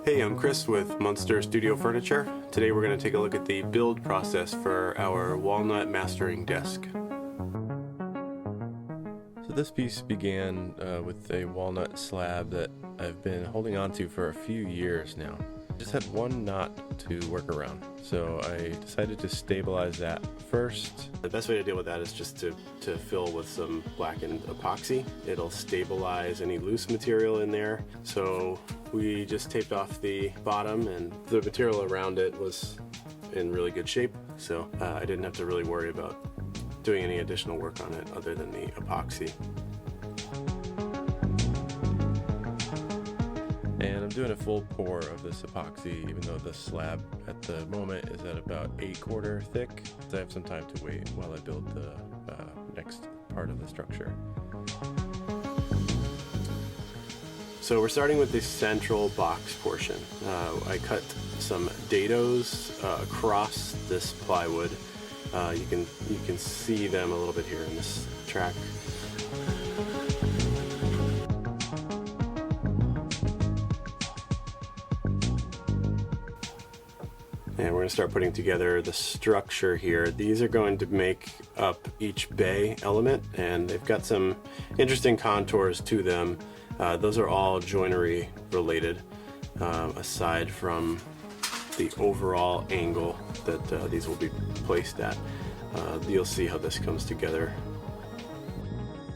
Hey, I'm Chris with Munster Studio Furniture. Today we're going to take a look at the build process for our walnut mastering desk. So this piece began with a walnut slab that I've been holding on to for a few years now. Just had one knot to work around, so I decided to stabilize that first. The best way to deal with that is just to fill with some blackened epoxy. It'll stabilize any loose material in there. So we just taped off the bottom, and the material around it was in really good shape, so I didn't have to really worry about doing any additional work on it other than the epoxy. And I'm doing a full pour of this epoxy, even though the slab at the moment is at about 8/4 thick. So I have some time to wait while I build the next part of the structure. So we're starting with the central box portion. I cut some dados across this plywood. You can see them a little bit here in this track. And we're going to start putting together the structure here. These are going to make up each bay element, and they've got some interesting contours to them. Those are all joinery related, aside from the overall angle that these will be placed at. You'll see how this comes together.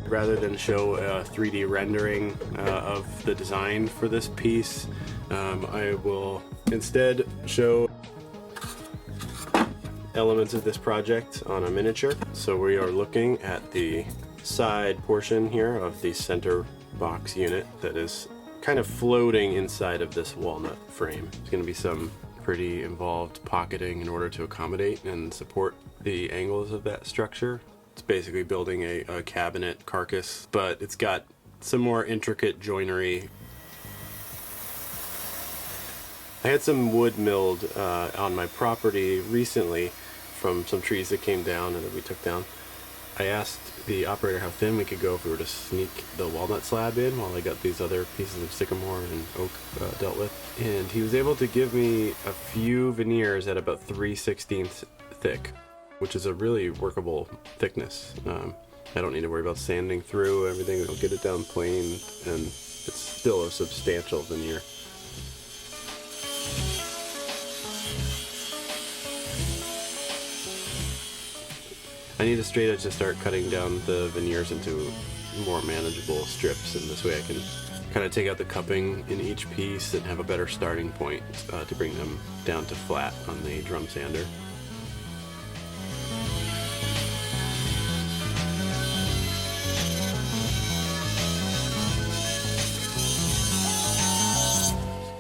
Rather than show a 3D rendering of the design for this piece, I will instead show elements of this project on a miniature. So we are looking at the side portion here of the center box unit that is kind of floating inside of this walnut frame. There's going to be some pretty involved pocketing in order to accommodate and support the angles of that structure. It's basically building a cabinet carcass, but it's got some more intricate joinery. I had some wood milled on my property recently from some trees that came down and that we took down. I asked the operator how thin we could go if we were to sneak the walnut slab in while I got these other pieces of sycamore and oak dealt with. And he was able to give me a few veneers at about 3/16 thick, which is a really workable thickness. I don't need to worry about sanding through everything. It'll get it down plain, and it's still a substantial veneer. I need a straight edge to start cutting down the veneers into more manageable strips, and this way I can kind of take out the cupping in each piece and have a better starting point to bring them down to flat on the drum sander.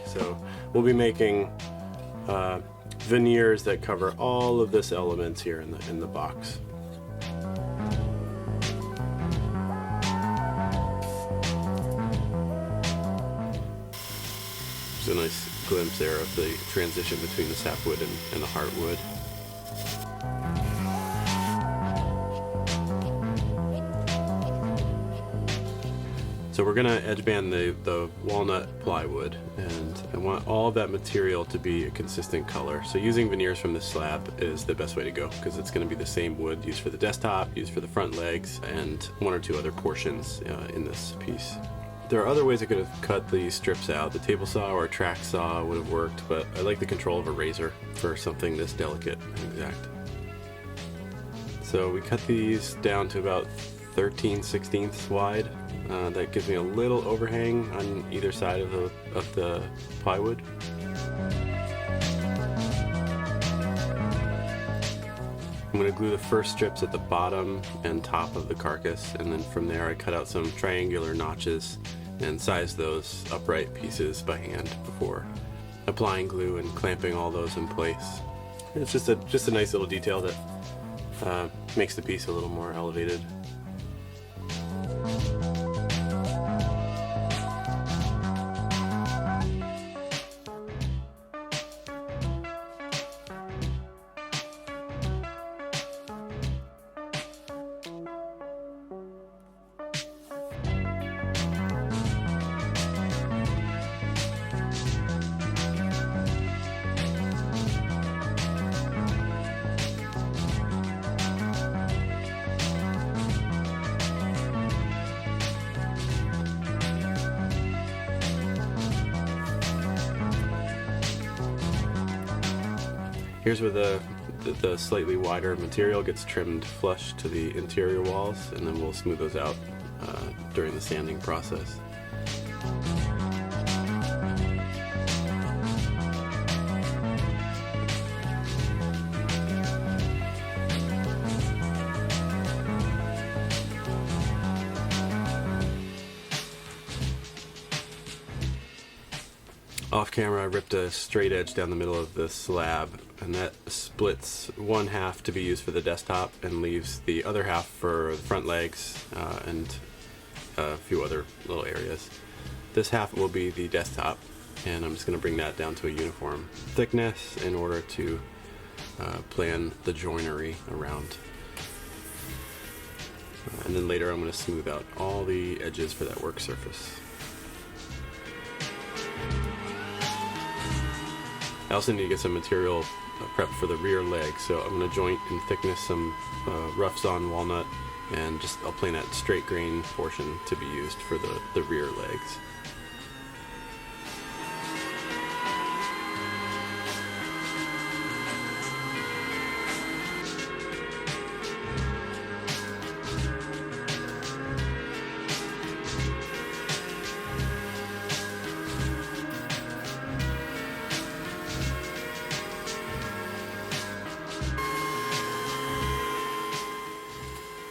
So we'll be making veneers that cover all of this elements here in the box. There's a nice glimpse there of the transition between the sapwood and the heartwood. So we're going to edge band the walnut plywood, and I want all of that material to be a consistent color. So using veneers from the slab is the best way to go, because it's going to be the same wood used for the desktop, used for the front legs, and one or two other portions in this piece. There are other ways I could have cut these strips out. The table saw or a track saw would have worked, but I like the control of a razor for something this delicate and exact. So we cut these down to about 13/16 wide. That gives me a little overhang on either side of the plywood. I'm going to glue the first strips at the bottom and top of the carcass, and then from there I cut out some triangular notches and size those upright pieces by hand before applying glue and clamping all those in place. It's just a nice little detail that makes the piece a little more elevated. Here's where the slightly wider material gets trimmed flush to the interior walls, and then we'll smooth those out during the sanding process. Off camera, I ripped a straight edge down the middle of the slab, and that splits one half to be used for the desktop and leaves the other half for the front legs and a few other little areas. This half will be the desktop, and I'm just going to bring that down to a uniform thickness in order to plan the joinery around. And then later I'm going to smooth out all the edges for that work surface. I also need to get some material prep for the rear leg, so I'm going to joint and thickness some rough sawn walnut, and I'll plan that straight grain portion to be used for the rear legs.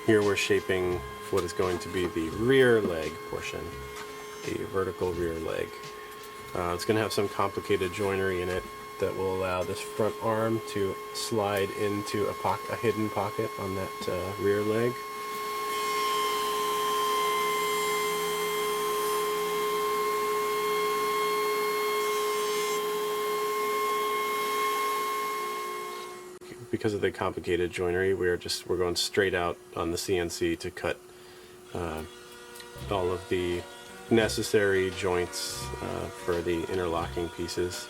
Here we're shaping what is going to be the rear leg portion, the vertical rear leg. It's going to have some complicated joinery in it that will allow this front arm to slide into a hidden pocket on that rear leg. Because of the complicated joinery, we're going straight out on the CNC to cut all of the necessary joints for the interlocking pieces.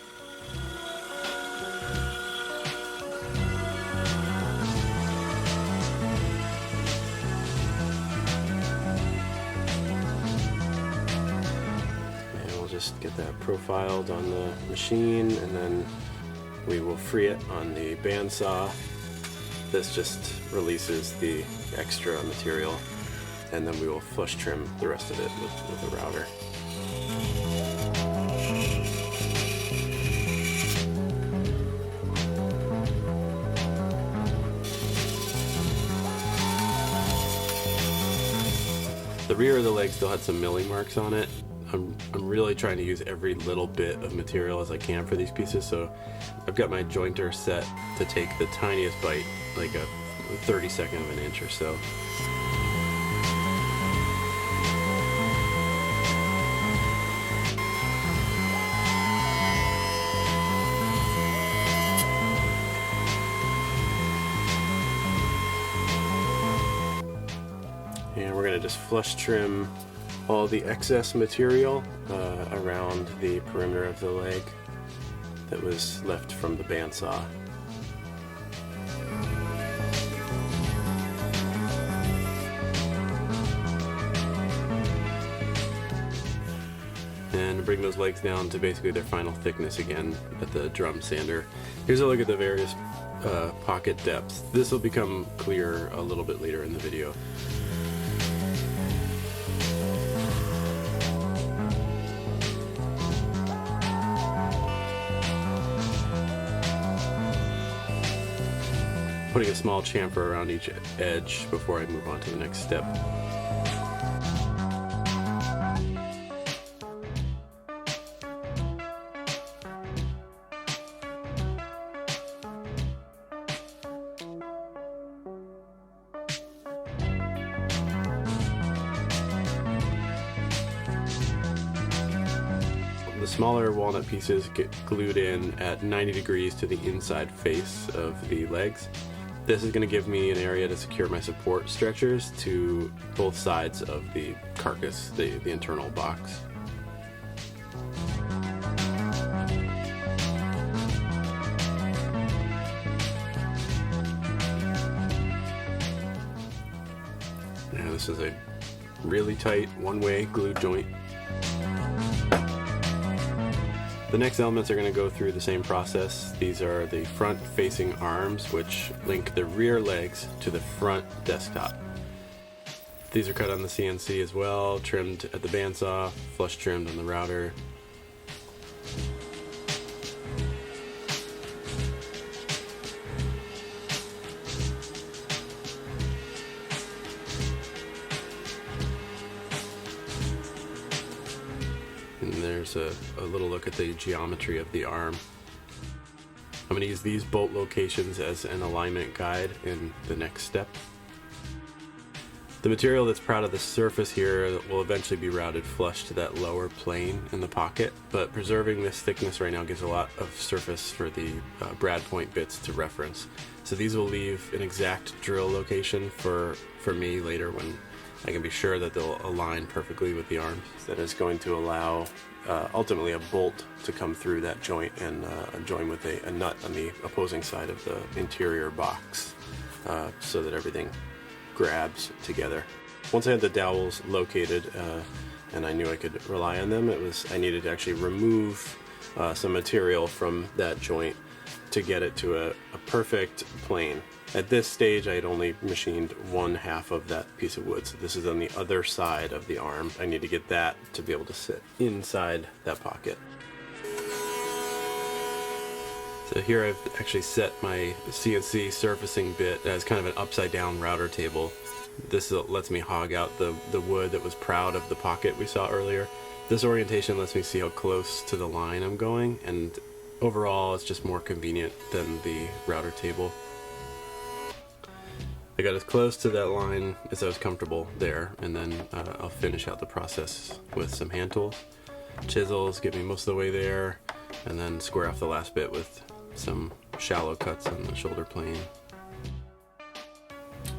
And we'll just get that profiled on the machine, and then we will free it on the bandsaw. This just releases the extra material, and then we will flush trim the rest of it with a router. The rear of the leg still had some milling marks on it. I'm really trying to use every little bit of material as I can for these pieces, so I've got my jointer set to take the tiniest bite, like a 32nd of an inch or so. And we're going to just flush trim all the excess material around the perimeter of the leg that was left from the bandsaw. And bring those legs down to basically their final thickness again at the drum sander. Here's a look at the various pocket depths. This will become clear a little bit later in the video. Putting a small chamfer around each edge before I move on to the next step. The smaller walnut pieces get glued in at 90 degrees to the inside face of the legs. This is going to give me an area to secure my support stretchers to both sides of the carcass, the internal box. Now this is a really tight one-way glue joint. The next elements are going to go through the same process. These are the front-facing arms, which link the rear legs to the front desktop. These are cut on the CNC as well, trimmed at the bandsaw, flush trimmed on the router. And there's a little look at the geometry of the arm. I'm going to use these bolt locations as an alignment guide in the next step. The material that's proud of the surface here will eventually be routed flush to that lower plane in the pocket, but preserving this thickness right now gives a lot of surface for the brad point bits to reference. So these will leave an exact drill location for me later when I can be sure that they'll align perfectly with the arms. That is going to allow ultimately a bolt to come through that joint and join with a nut on the opposing side of the interior box so that everything grabs together. Once I had the dowels located and I knew I could rely on them, I needed to actually remove some material from that joint to get it to a perfect plane. At this stage, I had only machined one half of that piece of wood, so this is on the other side of the arm. I need to get that to be able to sit inside that pocket. So here I've actually set my CNC surfacing bit as kind of an upside down router table. This lets me hog out the wood that was proud of the pocket we saw earlier. This orientation lets me see how close to the line I'm going, and overall it's just more convenient than the router table. I got as close to that line as I was comfortable there, and then I'll finish out the process with some hand tools. Chisels get me most of the way there, and then square off the last bit with some shallow cuts on the shoulder plane.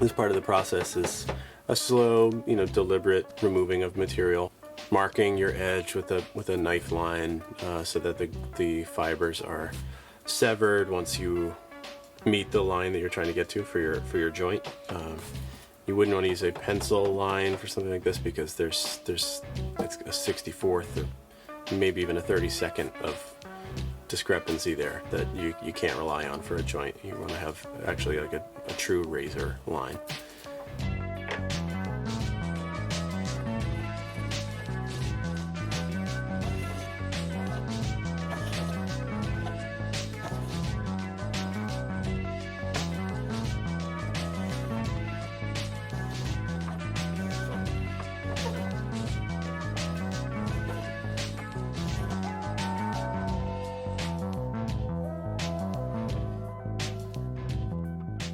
This part of the process is a slow, deliberate removing of material, marking your edge with a knife line so that the fibers are severed once you meet the line that you're trying to get to for your joint. You wouldn't want to use a pencil line for something like this because it's a 64th or maybe even a 32nd of discrepancy there that you can't rely on for a joint. You want to have actually like a true razor line.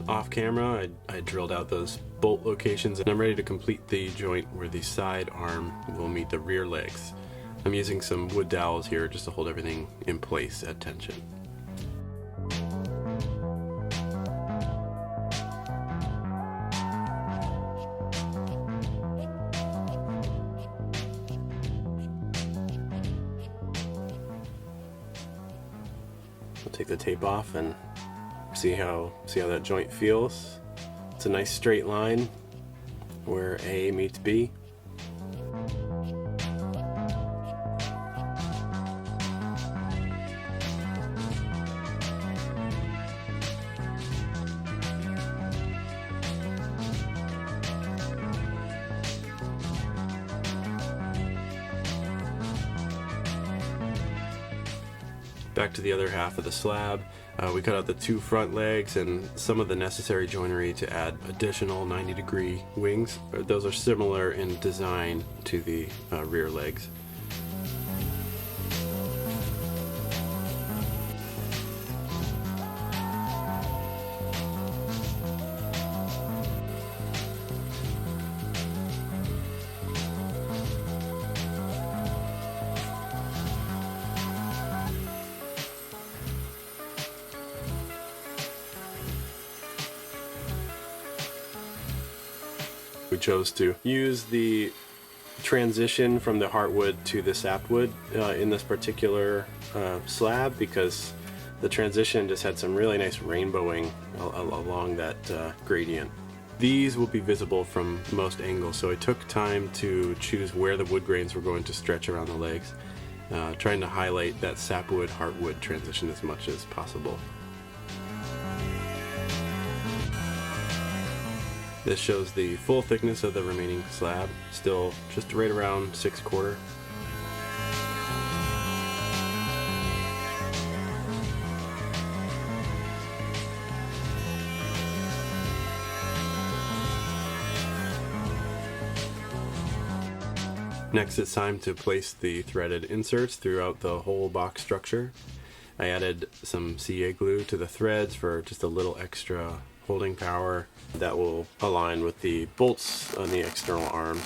Off camera, I drilled out those bolt locations and I'm ready to complete the joint where the side arm will meet the rear legs. I'm using some wood dowels here just to hold everything in place at tension. I'll take the tape off and see how that joint feels. It's a nice straight line where A meets B. Back to the other half of the slab. We cut out the two front legs and some of the necessary joinery to add additional 90-degree wings. Those are similar in design to the rear legs. We chose to use the transition from the heartwood to the sapwood in this particular slab because the transition just had some really nice rainbowing along that gradient. These will be visible from most angles, so I took time to choose where the wood grains were going to stretch around the legs. trying to highlight that sapwood heartwood transition as much as possible. This shows the full thickness of the remaining slab, still just right around 6/4. Next, it's time to place the threaded inserts throughout the whole box structure. I added some CA glue to the threads for just a little extra holding power that will align with the bolts on the external arms.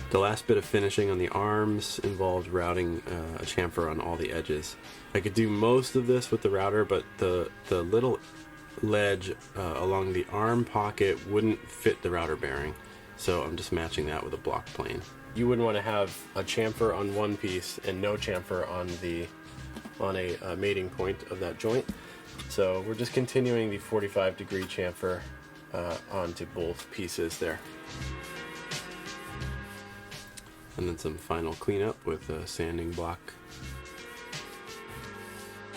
The last bit of finishing on the arms involved routing a chamfer on all the edges. I could do most of this with the router, but the little ledge along the arm pocket wouldn't fit the router bearing, so I'm just matching that with a block plane. You wouldn't want to have a chamfer on one piece and no chamfer on a mating point of that joint, so we're just continuing the 45-degree chamfer onto both pieces there. And then some final cleanup with a sanding block.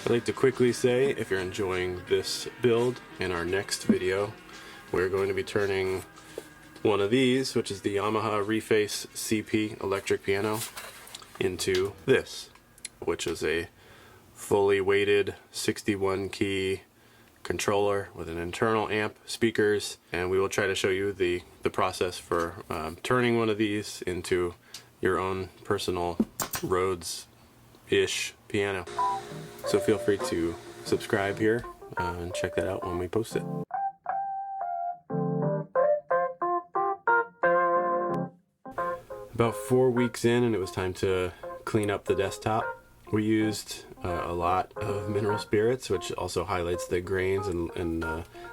I'd like to quickly say, if you're enjoying this build, in our next video we're going to be turning one of these, which is the Yamaha Reface CP electric piano, into this, which is a fully weighted 61 key controller with an internal amp, speakers, and we will try to show you the process for turning one of these into your own personal Rhodes-ish piano. So feel free to subscribe here and check that out when we post it. About 4 weeks in, and it was time to clean up the desktop. We used a lot of mineral spirits, which also highlights the grains and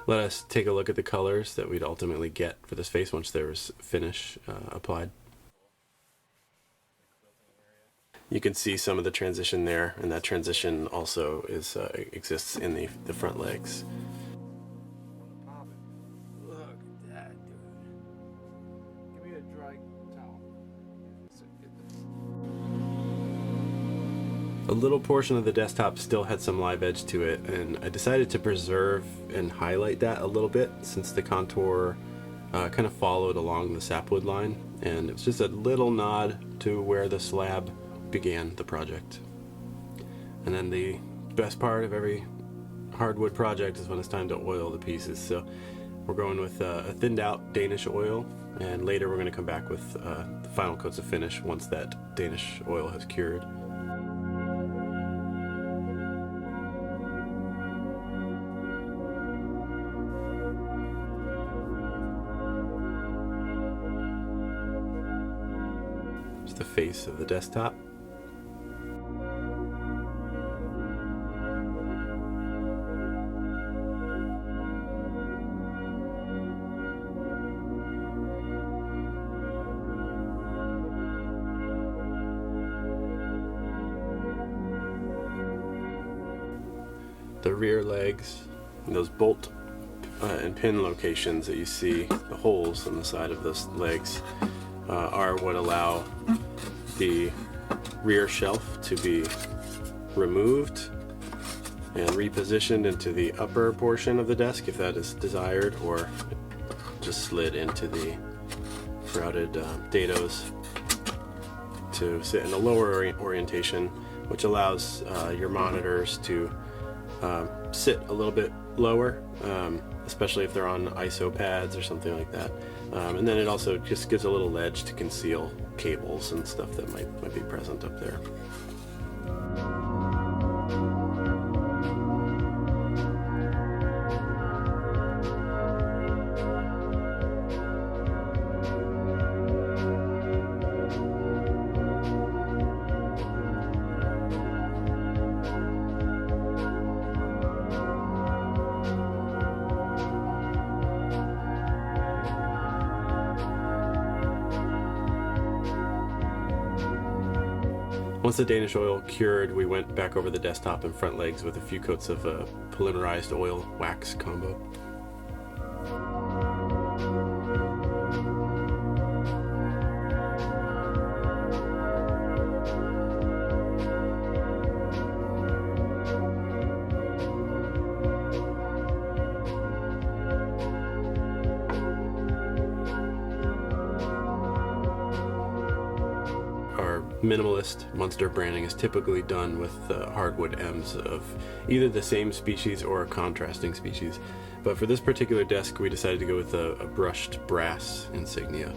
let us take a look at the colors that we'd ultimately get for this face once there was finish applied. You can see some of the transition there, and that transition also exists in the front legs. Look at that, dude. Give me a dry towel. A little portion of the desktop still had some live edge to it, and I decided to preserve and highlight that a little bit since the contour kind of followed along the sapwood line, and it was just a little nod to where the slab began the project. And then the best part of every hardwood project is when it's time to oil the pieces. So we're going with a thinned out Danish oil, and later we're going to come back with the final coats of finish once that Danish oil has cured. Just the face of the desktop. The rear legs, and those bolt and pin locations that you see, the holes on the side of those legs, are what allow the rear shelf to be removed and repositioned into the upper portion of the desk if that is desired, or just slid into the routed dados to sit in a lower orientation, which allows your monitors to sit a little bit lower, especially if they're on ISO pads or something like that. And then it also just gives a little ledge to conceal cables and stuff that might be present up there. Once the Danish oil cured, we went back over the desktop and front legs with a few coats of polymerized oil wax combo. Minimalist Munster branding is typically done with hardwood M's of either the same species or a contrasting species, but for this particular desk we decided to go with a brushed brass insignia.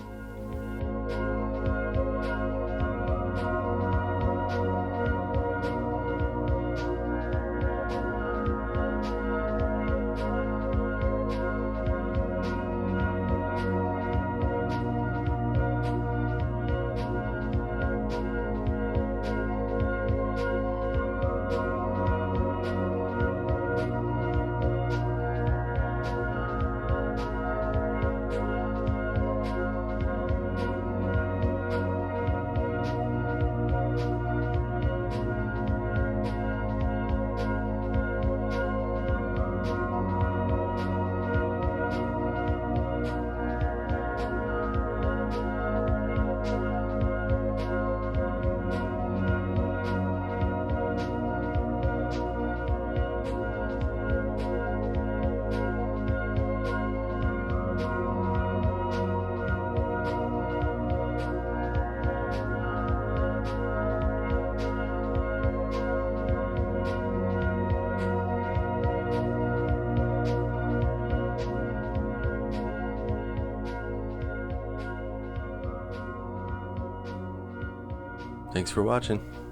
Thanks for watching.